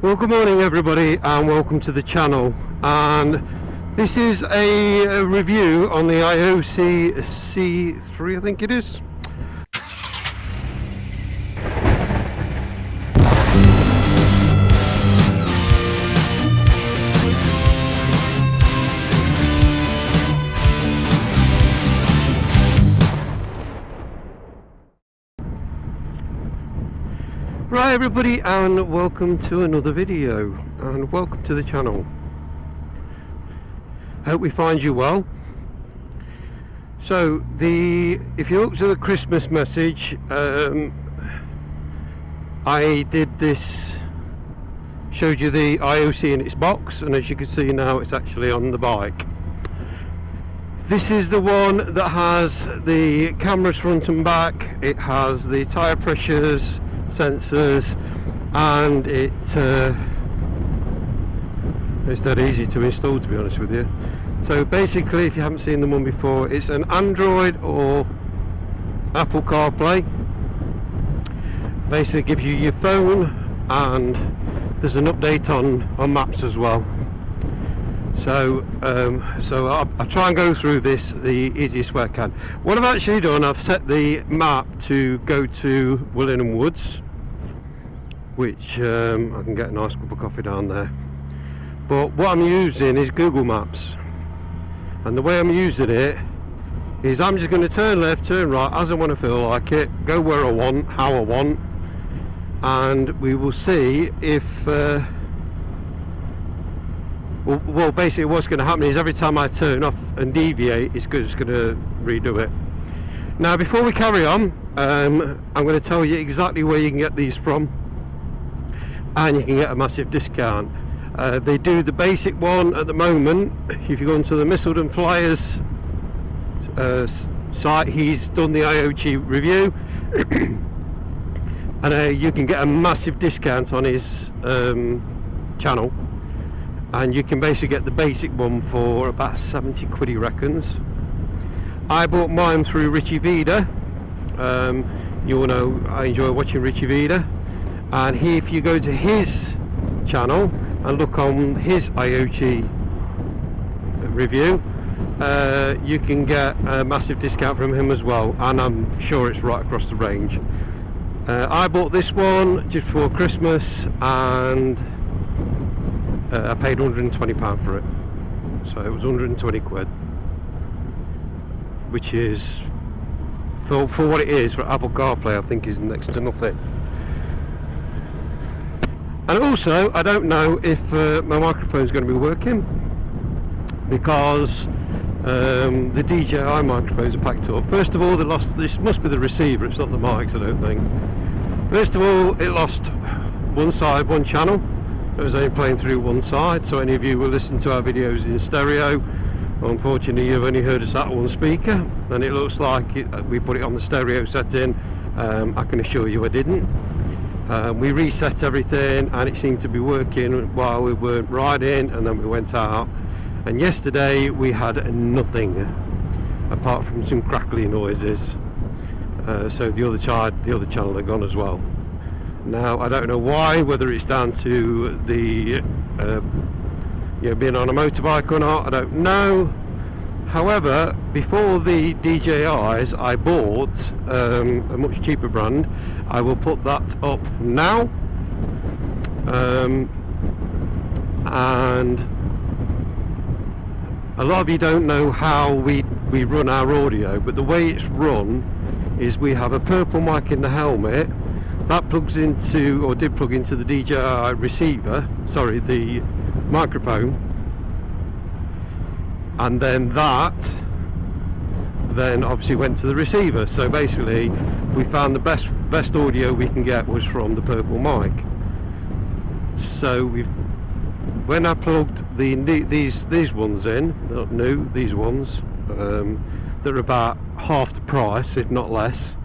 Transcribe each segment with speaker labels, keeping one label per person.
Speaker 1: Well, good morning everybody and welcome to the channel, and this is a review on the Aoocci C3, I think it is. Right everybody, and welcome to another video, and welcome to the channel. Hope we find you well. So if you look to the Christmas message, I did this, showed you the Aoocci in its box, and as you can see now it's actually on the bike. This is the one that has the cameras front and back, it has the tyre pressures, sensors, and it's dead easy to install, to be honest with you. So basically, if you haven't seen the one before, it's an Android or Apple CarPlay. Basically gives you your phone, and there's an update on maps as well. So I'll try and go through this the easiest way I can. What I've actually done, I've set the map to go to Fulaim Woods, which I can get a nice cup of coffee down there. But what I'm using is Google Maps, and the way I'm using it is I'm just going to turn left, turn right as I want to feel like it, go where I want, how I want, and we will see if well, basically what's going to happen is every time I turn off and deviate, it's just going to redo it. Now before we carry on, I'm going to tell you exactly where you can get these from, and you can get a massive discount. They do the basic one at the moment. If you go into the Missildon Flyers site, he's done the Aoocci review and you can get a massive discount on his channel, and you can basically get the basic one for about 70 quid, he reckons. I bought mine through Richie Vida. You all know I enjoy watching Richie Vida, and if you go to his channel and look on his Aoocci review, you can get a massive discount from him as well, and I'm sure it's right across the range. I bought this one just before Christmas, and I paid £120 for it, so it was 120 quid, which is, for what it is, for Apple CarPlay, I think is next to nothing. And also, I don't know if my microphone is going to be working, because the DJI microphones are packed up. First of all, they lost, this must be the receiver, it's not the mics, I don't think. First of all, it lost one side, one channel. It was only playing through one side, so any of you who listen to our videos in stereo, unfortunately you've only heard us at one speaker, and it looks like we put it on the stereo setting. I can assure you I didn't. We reset everything and it seemed to be working while we were riding, and then we went out, and yesterday we had nothing apart from some crackly noises. So the other channel had gone as well. Now I don't know why, whether it's down to the being on a motorbike or not, I don't know. However, before the DJIs, I bought a much cheaper brand. I will put that up now, and a lot of you don't know how we run our audio, but the way it's run is we have a purple mic in the helmet that plugs into, or did plug into, the DJI receiver, sorry, the microphone, and then that obviously went to the receiver. So basically we found the best audio we can get was from the purple mic. So when I plugged these ones in, not new, these ones, they're about half the price, if not less.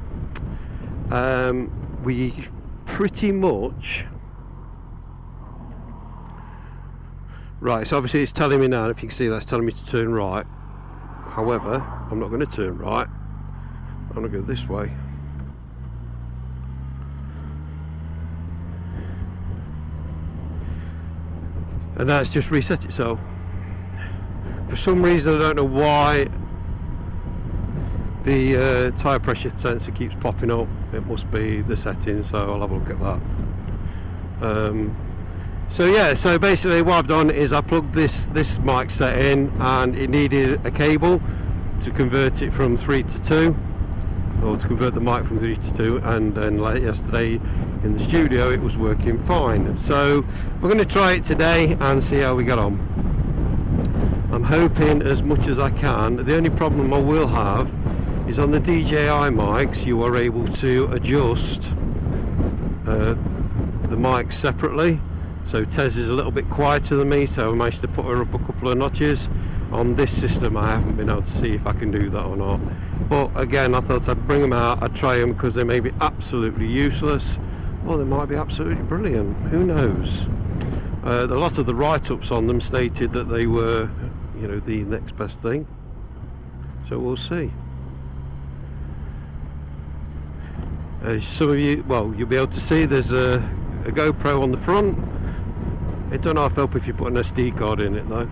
Speaker 1: We pretty much, right, so obviously it's telling me now, if you can see, that's telling me to turn right. However, I'm not going to turn right, I'm going to go this way. and that's just reset itself. For some reason, I don't know why, the tyre pressure sensor keeps popping up. It must be the settings, so I'll have a look at that. So yeah, so basically what I've done is I plugged this mic set in, and it needed a cable to convert it from 3 to 2, or to convert the mic from 3 to 2, and then like yesterday in the studio it was working fine. So we're going to try it today and see how we get on. I'm hoping as much as I can. The only problem I will have is on the DJI mics you are able to adjust the mics separately. So Tez is a little bit quieter than me, so I managed to put her up a couple of notches. On this system I haven't been able to see if I can do that or not. But again, I thought I'd bring them out, I'd try them, because they may be absolutely useless, or they might be absolutely brilliant, who knows. A lot of the write-ups on them stated that they were, you know, the next best thing, so we'll see. Some of you, well, you'll be able to see there's a GoPro on the front. It don't half help if you put an SD card in it though,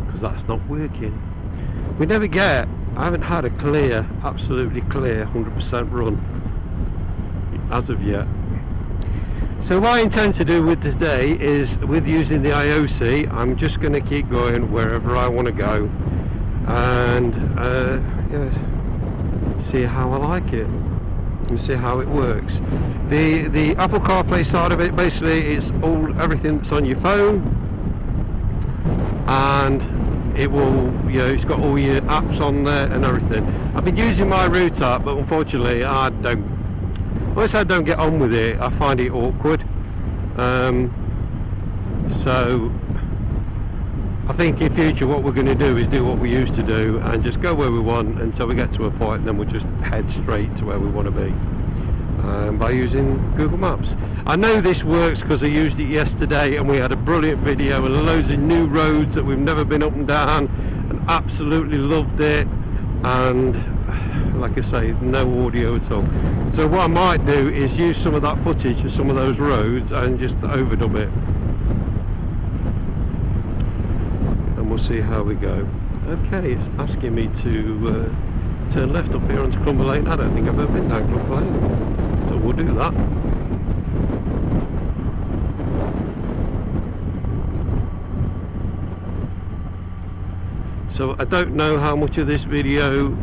Speaker 1: because that's not working. We never get, I haven't had a clear, absolutely clear 100% run as of yet. So what I intend to do with today is, with using the Aoocci, I'm just going to keep going wherever I want to go, and yes, see how I like it and see how it works. The Apple CarPlay side of it, basically it's everything that's on your phone, and it will, you know, it's got all your apps on there and everything. I've been using my route app, but unfortunately I don't get on with it. I find it awkward. So I think in future what we're going to do is do what we used to do and just go where we want until we get to a point, and then we'll just head straight to where we want to be by using Google Maps. I know this works because I used it yesterday and we had a brilliant video and loads of new roads that we've never been up and down, and absolutely loved it. And like I say, no audio at all. So what I might do is use some of that footage of some of those roads and just overdub it, and we'll see how we go. Okay, it's asking me to turn left up here onto Clumber Lane. I don't think I've ever been down Clumber Lane, so we'll do that. So I don't know how much of this video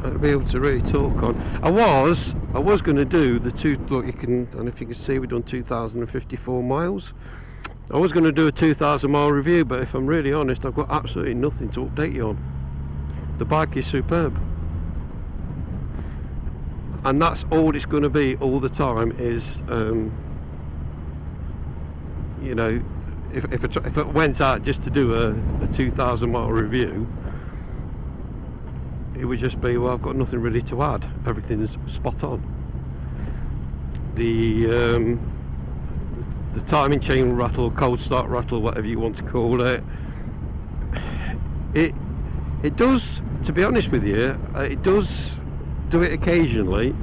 Speaker 1: I'll be able to really talk on. I was going to do the look, you can, and if you can see, we've done 2,054 miles. I was going to do a 2,000 mile review, but if I'm really honest, I've got absolutely nothing to update you on. The bike is superb, and that's all it's going to be all the time. Is you know, if it went out just to do a 2,000 mile review, it would just be, well, I've got nothing really to add, everything's spot on. The timing chain rattle, cold start rattle, whatever you want to call it, it does, to be honest with you, it does do it occasionally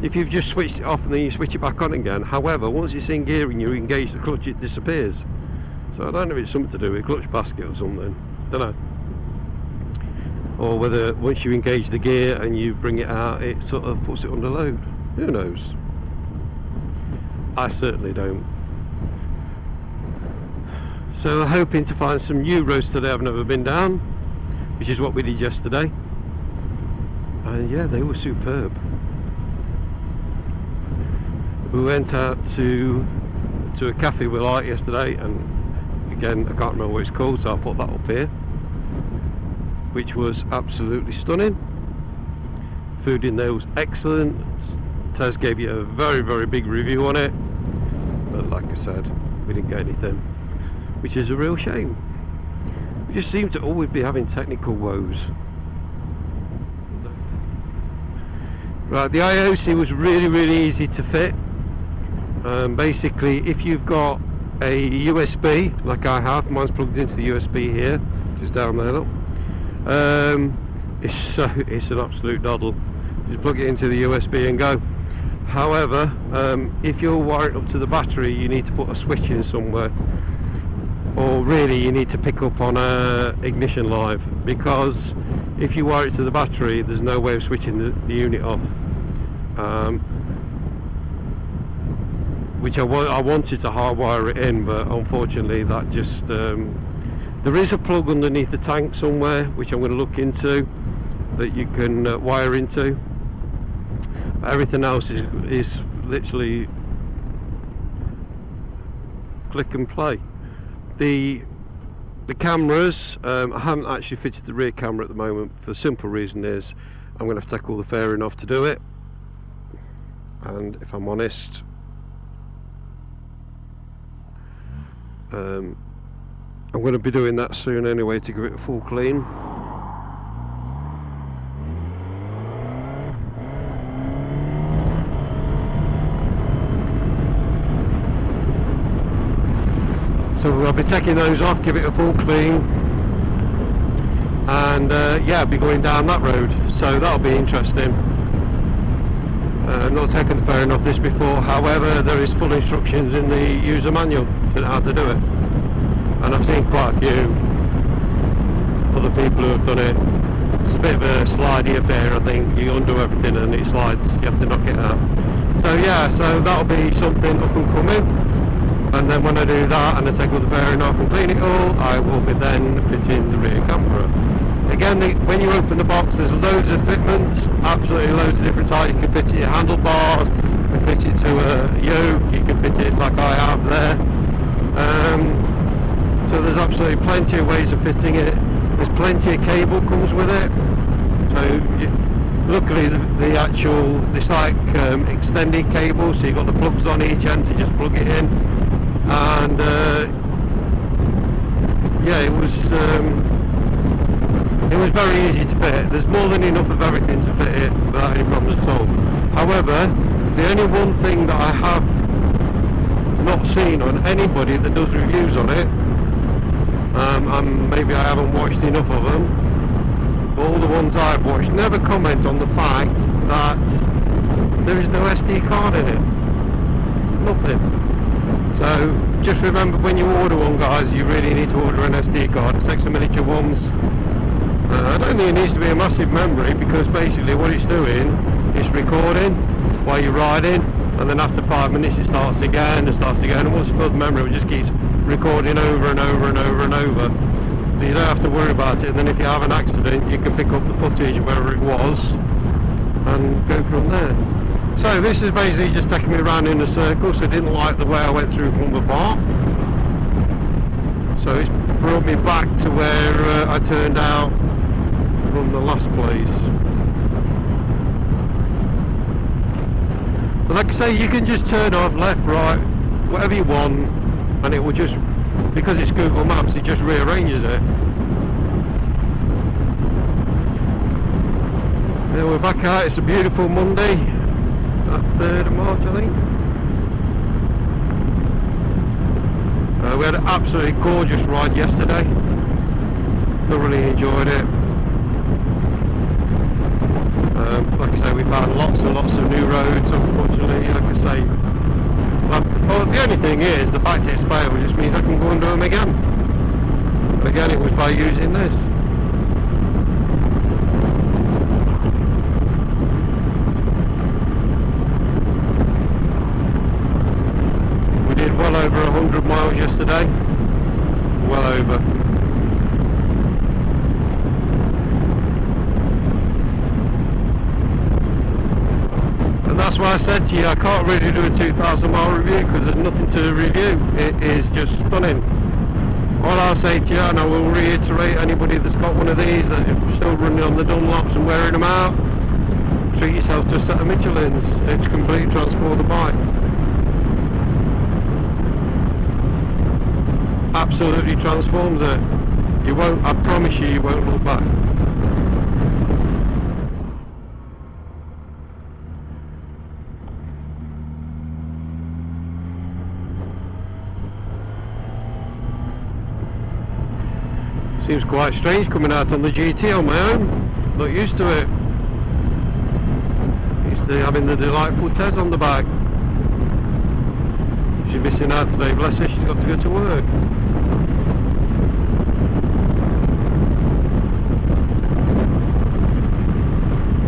Speaker 1: if you've just switched it off and then you switch it back on again. However, once it's in gear and you engage the clutch, it disappears. So I don't know if it's something to do with clutch basket or something, don't know, or whether once you engage the gear and you bring it out, it sort of puts it under load. Who knows? I certainly don't. So I'm hoping to find some new roads today I've never been down, which is what we did yesterday, and yeah, they were superb. We went out to a cafe we liked yesterday, and again, I can't remember what it's called, so I'll put that up here, which was absolutely stunning. Food in there was excellent. Tez gave you a very, very big review on it, but like I said, we didn't get anything, which is a real shame. We just seem to always be having technical woes. Right, the Aoocci was really, really easy to fit. Basically, if you've got a USB like I have, mine's plugged into the USB here, just down there, look. It's an absolute doddle. Just plug it into the USB and go. However, if you're wired up to the battery, you need to put a switch in somewhere, or really you need to pick up on a ignition live, because if you wire it to the battery, there's no way of switching the unit off. Which I wanted to hardwire it in, but unfortunately that just there is a plug underneath the tank somewhere, which I'm going to look into, that you can wire into. Everything else is literally click and play. The cameras, I haven't actually fitted the rear camera at the moment, for the simple reason is I'm going to have to take all the fairing off to do it, and if I'm honest, I'm going to be doing that soon anyway, to give it a full clean. So I'll be taking those off, give it a full clean, and yeah, I'll be going down that road, so that'll be interesting. I've not taken the fairing off this before, however there is full instructions in the user manual on how to do it, and I've seen quite a few other people who have done it. It's a bit of a slidey affair, I think. You undo everything and it slides, you have to knock it out. So yeah, so that'll be something up and coming, and then when I do that and I take all the fairing off and clean it all, I will be then fitting the rear camera. Again, when you open the box, there's loads of fitments, absolutely loads of different types. You can fit it to your handlebars, you can fit it to a yoke, you can fit it like I have there. So there's absolutely plenty of ways of fitting it. There's plenty of cable comes with it. So luckily the actual, it's like extended cable, so you've got the plugs on each end to just plug it in. And yeah, it was very easy to fit. There's more than enough of everything to fit it without any problems at all. However, the only one thing that I have not seen on anybody that does reviews on it, and maybe I haven't watched enough of them, but all the ones I've watched never comment on the fact that there is no SD card in it. Nothing. So just remember, when you order one, guys, you really need to order an SD card. It's extra miniature ones. I don't think it needs to be a massive memory, because basically what it's doing is recording while you're riding, and then after 5 minutes it starts again and starts again, and once you fill the memory it just keeps recording over and over and over and over, so you don't have to worry about it. And then if you have an accident, you can pick up the footage wherever it was and go from there. So this is basically just taking me around in a circle, so I didn't like the way I went through Humber Park, so it's brought me back to where I turned out from the last place. But like I say, you can just turn off left, right, whatever you want, and it will just, because it's Google Maps, it just rearranges it. Then we're back out. It's a beautiful Monday, that's 3rd of March I think. We had an absolutely gorgeous ride yesterday, thoroughly enjoyed it. Like I say, we found lots and lots of new roads, unfortunately. Like I say, well, the only thing is, the fact it's failed just means I can go and do them again. But again, it was by using this. We did well over 100 miles yesterday. Well over. That's why I said to you, I can't really do a 2,000 mile review, because there's nothing to review. It is just stunning. All I'll say to you, and I will reiterate, anybody that's got one of these that is still running on the Dunlops and wearing them out, treat yourself to a set of Michelins. It's completely transformed the bike. Absolutely transforms it. You won't, I promise you, you won't look back. Seems quite strange coming out on the GT on my own. Not used to it. Used See, having the delightful Tez on the back. She's missing out today, bless her, she's got to go to work.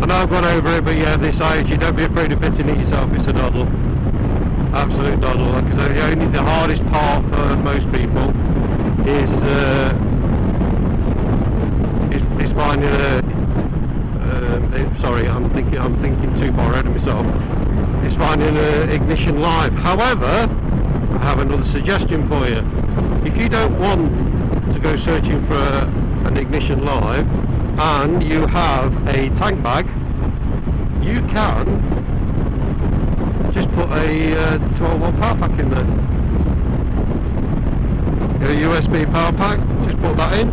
Speaker 1: I know I've gone over it, but yeah, this Aoocci, don't be afraid of fitting it yourself, it's a doddle. Absolute doddle. Like I say, only the hardest part for most people is finding a sorry, I'm thinking too far ahead of myself. It's finding an ignition live. However, I have another suggestion for you. If you don't want to go searching for an ignition live and you have a tank bag, you can just put a 12-volt power pack in there. A USB power pack, just put that in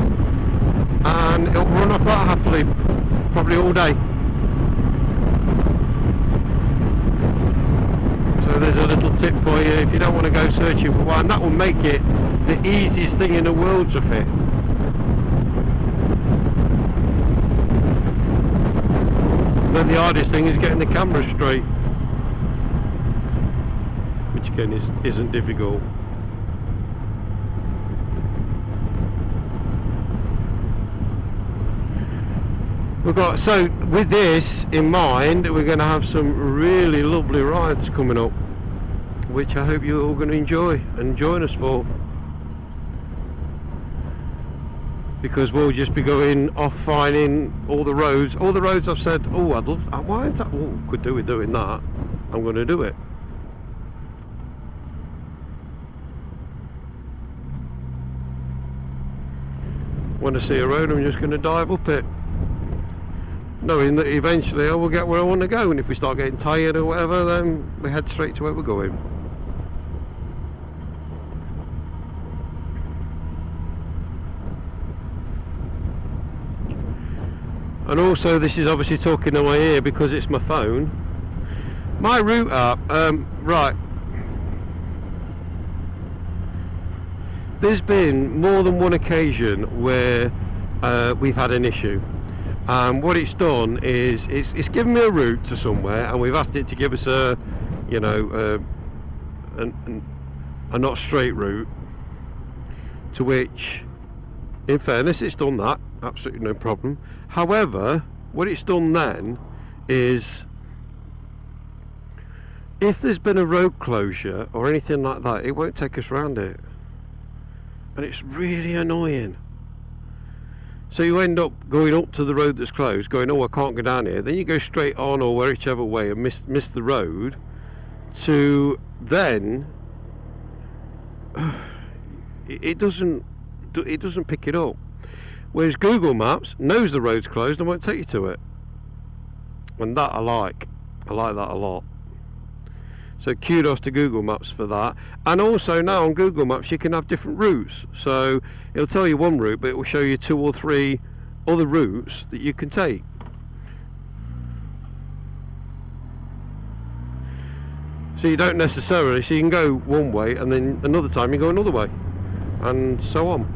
Speaker 1: and it'll run off that happily, probably all day. So there's a little tip for you if you don't want to go searching for one. That will make it the easiest thing in the world to fit. Then the hardest thing is getting the camera straight, which again isn't difficult. So with this in mind, we're going to have some really lovely rides coming up, which I hope you're all going to enjoy and join us for, because we'll just be going off finding all the roads I've said, oh I'd love, why is that, oh could do with doing that, I'm going to do it. When I see a road, I'm just going to dive up it, knowing that eventually I will get where I want to go, and if we start getting tired or whatever, then we head straight to where we're going. And also, this is obviously talking in my ear because it's my phone. My route app, right. There's been more than one occasion where we've had an issue. What it's done is it's given me a route to somewhere, and we've asked it to give us a, you know, a not straight route, to which, in fairness, it's done that, absolutely no problem. However, what it's done then is, if there's been a road closure or anything like that, it won't take us round it, and it's really annoying. So you end up going up to the road that's closed, going, oh I can't go down here, then you go straight on or whichever way and miss the road, to then it doesn't pick it up. Whereas Google Maps knows the road's closed and won't take you to it, and that I like that a lot. So kudos to Google Maps for that. And also now on Google Maps you can have different routes, so it'll tell you one route but it will show you 2 or 3 other routes that you can take. So you don't necessarily, so you can go one way and then another time you go another way, and so on.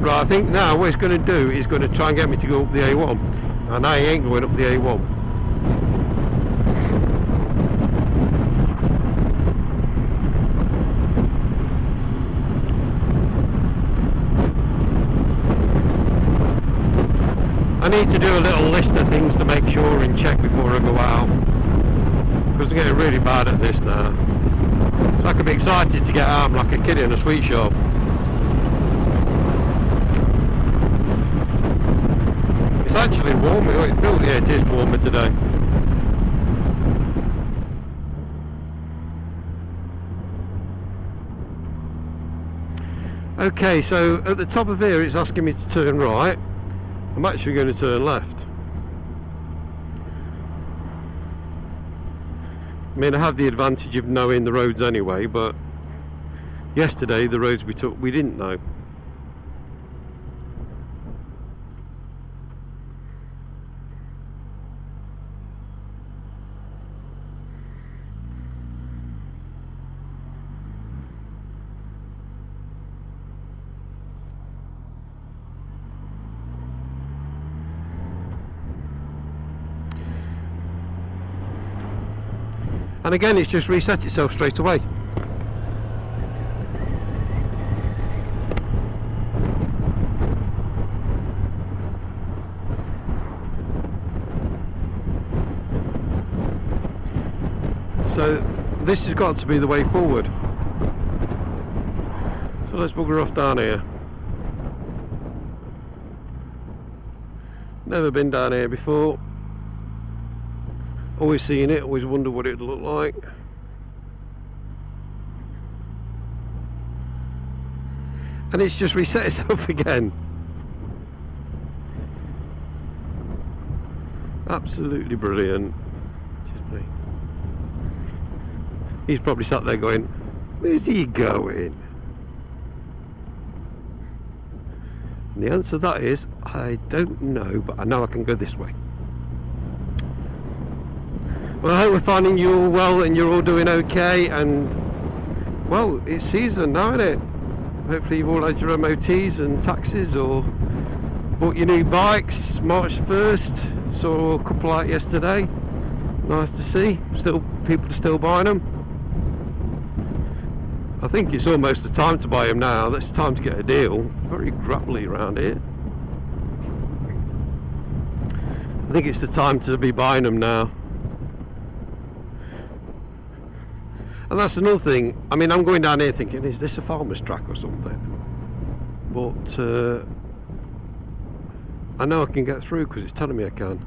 Speaker 1: Right, I think now what it's going to do is going to try and get me to go up the A1, and I ain't going up the A1. I need to do a little list of things to make sure and check before I go out, because I'm getting really bad at this now. So I can be excited to get out like a kid in a sweet shop. It's actually warmer. Oh, it feels, yeah, it is warmer today. Okay, so at the top of here it's asking me to turn right. I'm actually going to turn left. I mean, I have the advantage of knowing the roads anyway, but yesterday the roads we took we didn't know. And again, it's just reset itself straight away. So this has got to be the way forward. So let's bugger off down here. Never been down here before. Always seen it, always wondered what it'd look like. And it's just reset itself again. Absolutely brilliant. Just me. He's probably sat there going, where's he going? And the answer to that is, I don't know, but I know I can go this way. Well, I hope we're finding you all well and you're all doing okay, and well, it's season now, isn't it? Hopefully you've all had your MOTs and taxes or bought your new bikes. March 1st, saw a couple out yesterday. Nice to see, still people are still buying them. I think it's almost the time to buy them now. It's time to get a deal. Very gravelly around here. I think it's the time to be buying them now. And that's another thing. I mean, I'm going down here thinking, is this a farmer's track or something? But I know I can get through because it's telling me I can.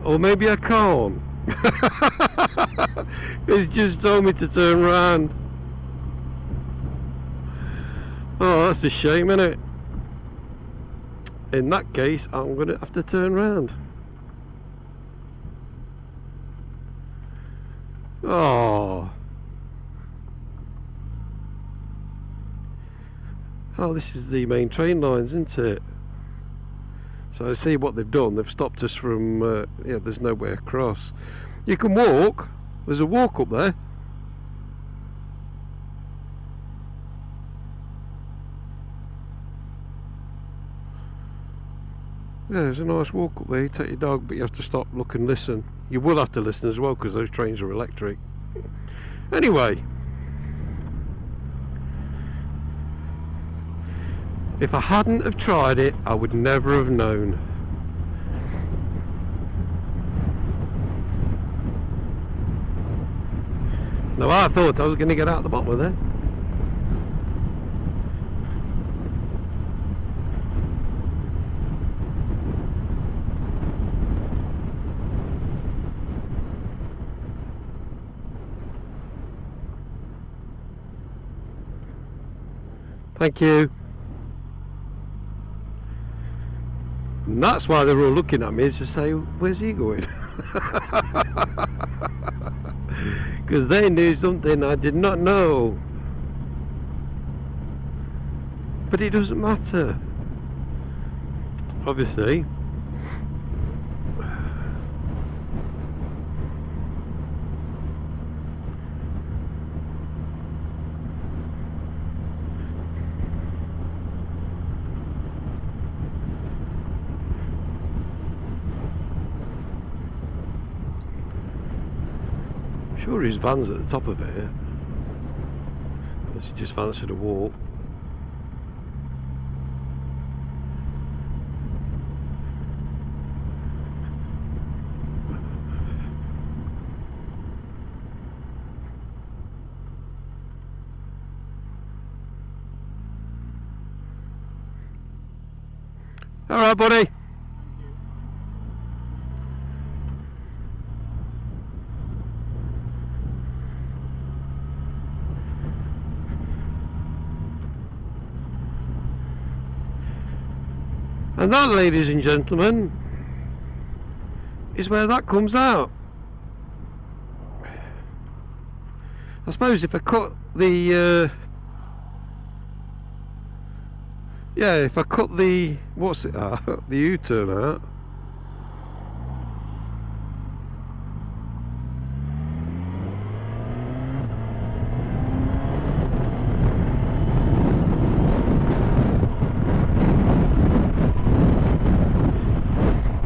Speaker 1: Or maybe I can't. It's just told me to turn around. Oh, that's a shame, isn't it? In that case, I'm going to have to turn around. Oh. Oh, this is the main train lines, isn't it? So I see what they've done. They've stopped us from, yeah, there's no way across. You can walk. There's a walk up there. Yeah, there's a nice walk up there. You take your dog, but you have to stop, look and listen. You will have to listen as well because those trains are electric. Anyway. If I hadn't have tried it, I would never have known. Now I thought I was going to get out the bottom of there. Thank you. And that's why they're all looking at me, is to say, where's he going? Because they knew something I did not know. But it doesn't matter. Obviously. Sure his van's at the top of it. Unless he just fancied a walk. Alright, buddy. And that, ladies and gentlemen, is where that comes out. I suppose if I cut the yeah, if I cut the what's it the U-turn out,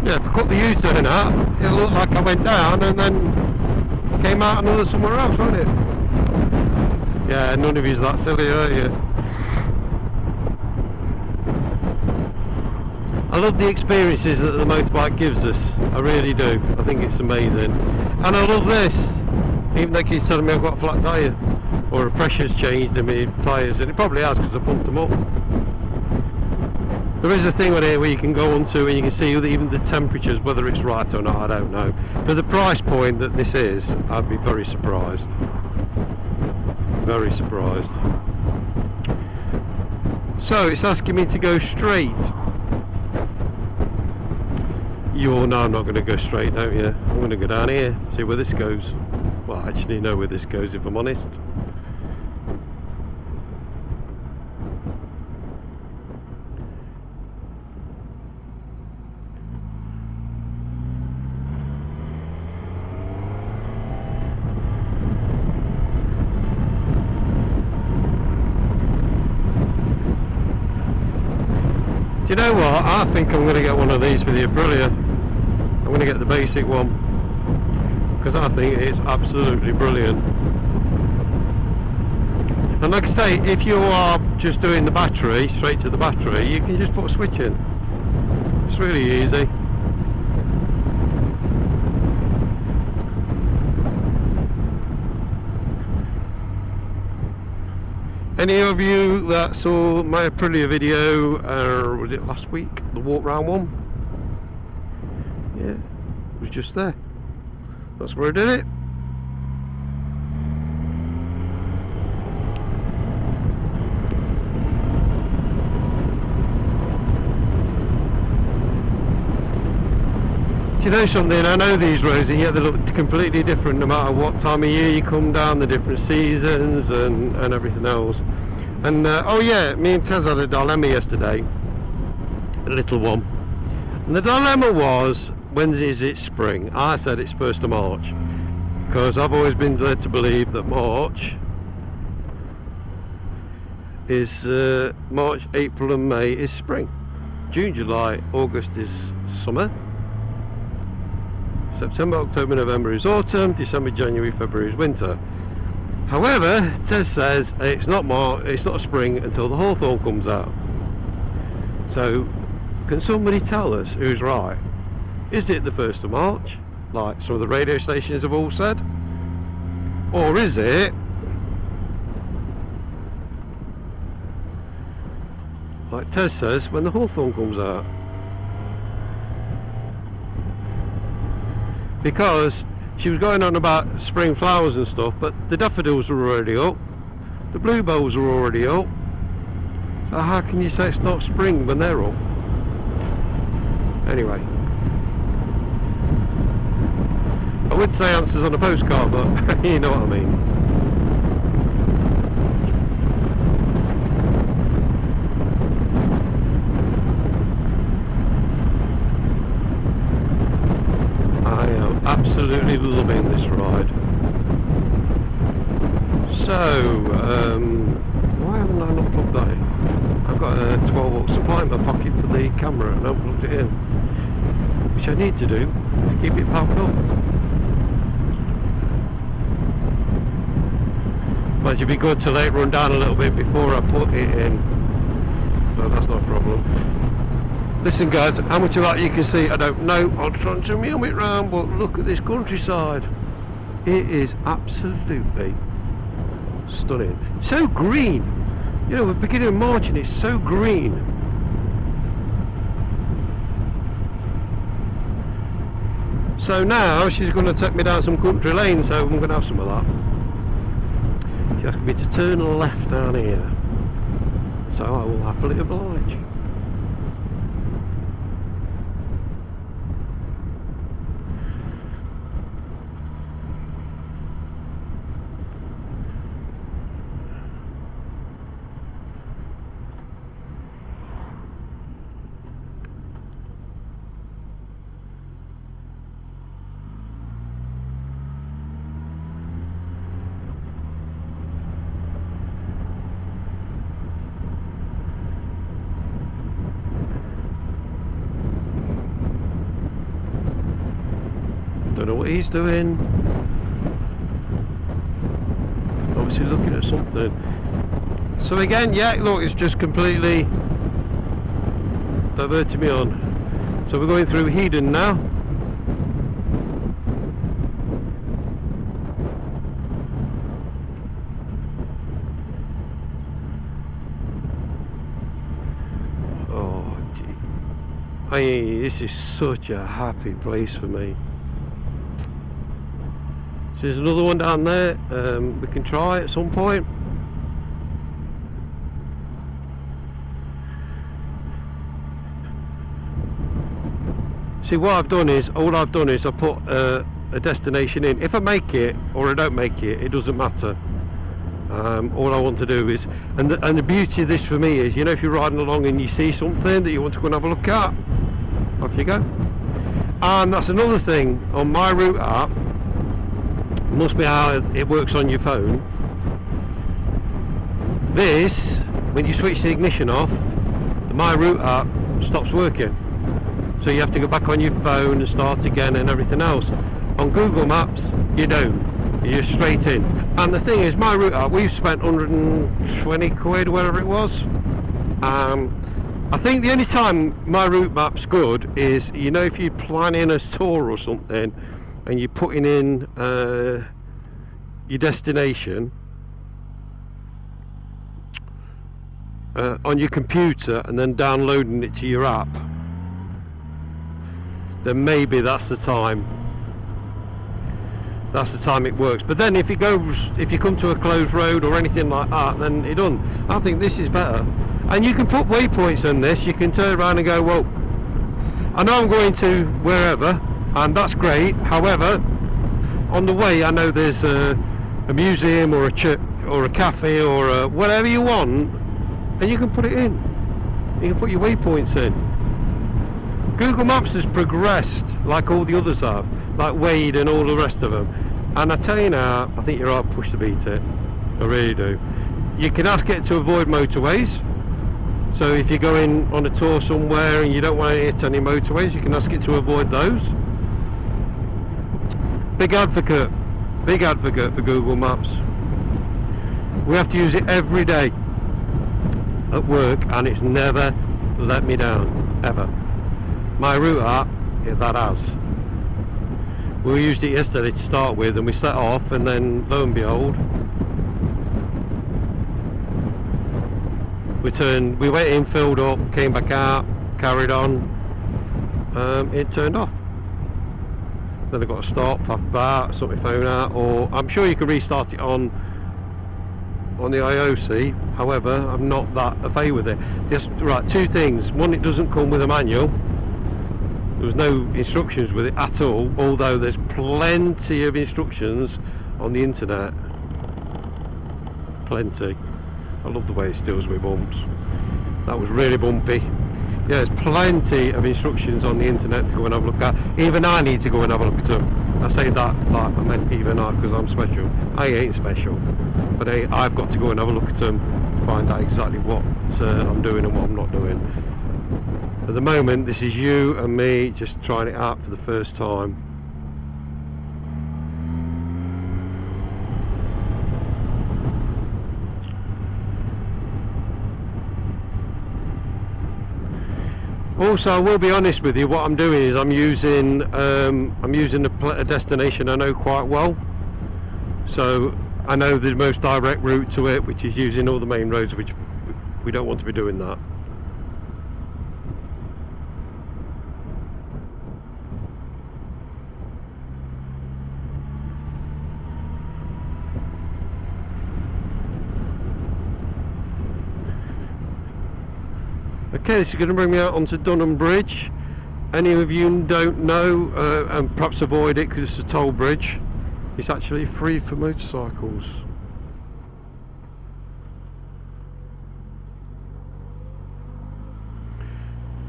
Speaker 1: Yeah, if I cut the U-turn out, it'll look like I went down and then came out another somewhere else, won't it? Yeah, none of you's that silly, are you? I love the experiences that the motorbike gives us. I really do. I think it's amazing. And I love this. Even though he's telling me I've got a flat tyre. Or a pressure's changed in my tyres. And it probably has because I pumped them up. There is a thing on here where you can go onto and you can see even the temperatures, whether it's right or not, I don't know. For the price point that this is, I'd be very surprised. Very surprised. So it's asking me to go straight. You all know I'm not going to go straight, don't you? I'm going to go down here, see where this goes. Well, I actually know where this goes, if I'm honest. Do you know what? I think I'm going to get one of these for the Aprilia. I'm going to get the basic one because I think it's absolutely brilliant. And like I say, if you are just doing the battery, straight to the battery, you can just put a switch in. It's really easy. Any of you that saw my Aprilia video, was it last week, the walk round one? Yeah, it was just there. That's where I did it. Do you know something? I know these roads and yet they look completely different no matter what time of year you come down, the different seasons and everything else. And oh yeah, me and Tez had a dilemma yesterday, a little one. And the dilemma was, when is it spring? I said it's 1st of March because I've always been led to believe that March is March, April and May is spring. June, July, August is summer. September, October, November is autumn. December, January, February is winter. However, Tess says it's not March, it's not spring until the hawthorn comes out. So, can somebody tell us who's right? Is it the 1st of March, like some of the radio stations have all said? Or is it, like Tess says, when the hawthorn comes out? Because she was going on about spring flowers and stuff, but the daffodils were already up, the bluebells were already up, so how can you say it's not spring when they're up? Anyway, I would say answers on a postcard, but you know what I mean. Absolutely loving this ride. So, why haven't I not plugged that in? I've got a 12-volt supply in my pocket for the camera and I haven't plugged it in, which I need to do to keep it powered up. But it'd be good to let it run down a little bit before I put it in, so that's not a problem. Listen guys, how much of that you can see I don't know. I'll try to move it round, but look at this countryside. It is absolutely stunning. So green. You know, we're beginning of March and it's so green. So now she's going to take me down some country lane, so I'm going to have some of that. She asked me to turn left down here, so I will happily oblige. don't know what he's doing. Obviously looking at something. So again, yeah, look, it's just completely diverted me on. So we're going through Hedon now. Oh, gee. This is such a happy place for me. So there's another one down there. We can try at some point. See, what I've done is, I put a destination in. If I make it or I don't make it, it doesn't matter. All I want to do is, and the beauty of this for me is, you know, if you're riding along and you see something that you want to go and have a look at, off you go. And that's another thing on my route app. Must be how it works on your phone. This, when you switch the ignition off, the My Route app stops working. So you have to go back on your phone and start again and everything else. On Google Maps, you don't. You're straight in. And the thing is, My Route app, we've spent 120 quid, whatever it was. I think the only time My Route map's good is, you know, if you're planning a tour or something and you're putting in your destination on your computer and then downloading it to your app, then maybe that's the time it works. But then if you come to a closed road or anything like that, then it doesn't. I think this is better. And you can put waypoints on this. You can turn around and go, well, I know I'm going to wherever, and that's great. However, on the way, I know there's a museum or a church or a cafe or whatever you want, and you can put it in. You can put your waypoints in. Google Maps has progressed like all the others have, like Wade and all the rest of them. And I tell you now, I think you're right, push to beat it. I really do. You can ask it to avoid motorways. So if you're going on a tour somewhere and you don't want to hit any motorways, you can ask it to avoid those. Big advocate for Google Maps. We have to use it every day at work, and it's never let me down, ever. My Route app, that has. We used it yesterday to start with, and we set off, and then lo and behold, we went in, filled up, came back out, carried on. It turned off. Then I got to start, faff about, sort my phone out, or I'm sure you can restart it on the Aoocci. However, I'm not that a favour with it. Just right, two things. One, it doesn't come with a manual. There was no instructions with it at all, although there's plenty of instructions on the internet. Plenty. I love the way it steals with bumps. That was really bumpy. Yeah, there's plenty of instructions on the internet to go and have a look at. Even I need to go and have a look at them. I say that like I meant even I, because I'm special. I ain't special, but I've got to go and have a look at them to find out exactly what I'm doing and what I'm not doing. At the moment, this is you and me just trying it out for the first time. Also, I will be honest with you. What I'm doing is I'm using a destination I know quite well. So I know the most direct route to it, which is using all the main roads, which we don't want to be doing that. Okay, this is going to bring me out onto Dunham Bridge. Any of you don't know, and perhaps avoid it because it's a toll bridge, it's actually free for motorcycles.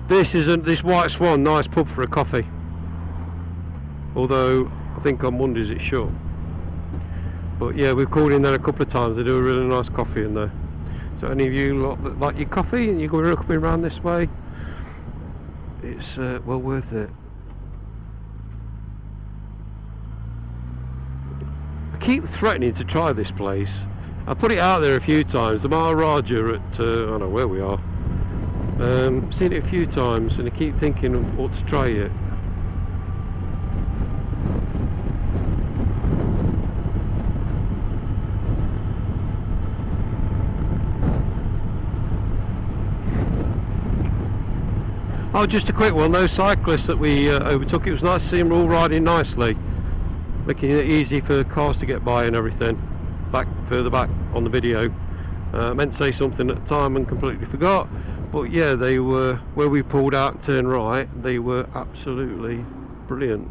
Speaker 1: This White Swan, nice pub for a coffee. Although I think on Mondays it's shut. But yeah, we've called in there a couple of times. They do a really nice coffee in there. So any of you lot that like your coffee and you're going around this way, it's well worth it. keep threatening to try this place. I put it out there a few times. The Maharaja at I don't know where we are. Seen it a few times, and I keep thinking I ought to try it. Oh, just a quick one. Those cyclists that we overtook, it was nice to see them all riding nicely, making it easy for cars to get by and everything. Further back on the video, I meant to say something at the time and completely forgot. But yeah, they were, where we pulled out and turned right, they were absolutely brilliant.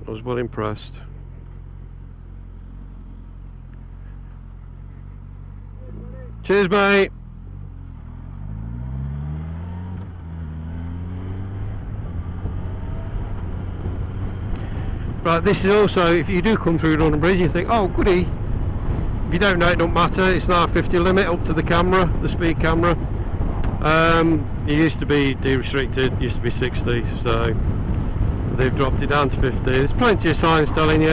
Speaker 1: I was well impressed. Cheers, mate. Right, this is also, if you do come through London Bridge, you think, oh goody. If you don't know, it don't matter. It's now a 50 limit up to the camera, the speed camera. It used to be de-restricted, used to be 60, so they've dropped it down to 50. There's plenty of signs telling you,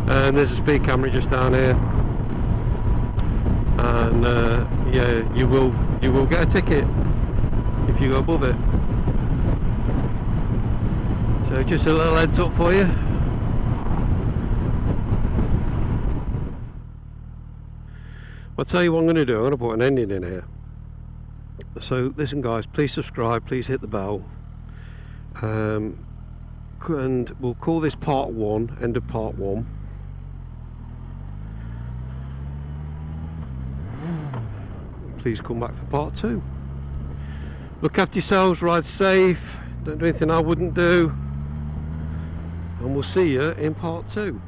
Speaker 1: and there's a speed camera just down here. And yeah, you will get a ticket if you go above it. So just a little heads up for you. I'll tell you what I'm going to do. I'm going to put an ending in here. So listen guys, please subscribe, please hit the bell, and we'll call this part 1, end of part 1. Please come back for part 2. Look after yourselves, ride safe, don't do anything I wouldn't do, and we'll see you in part 2.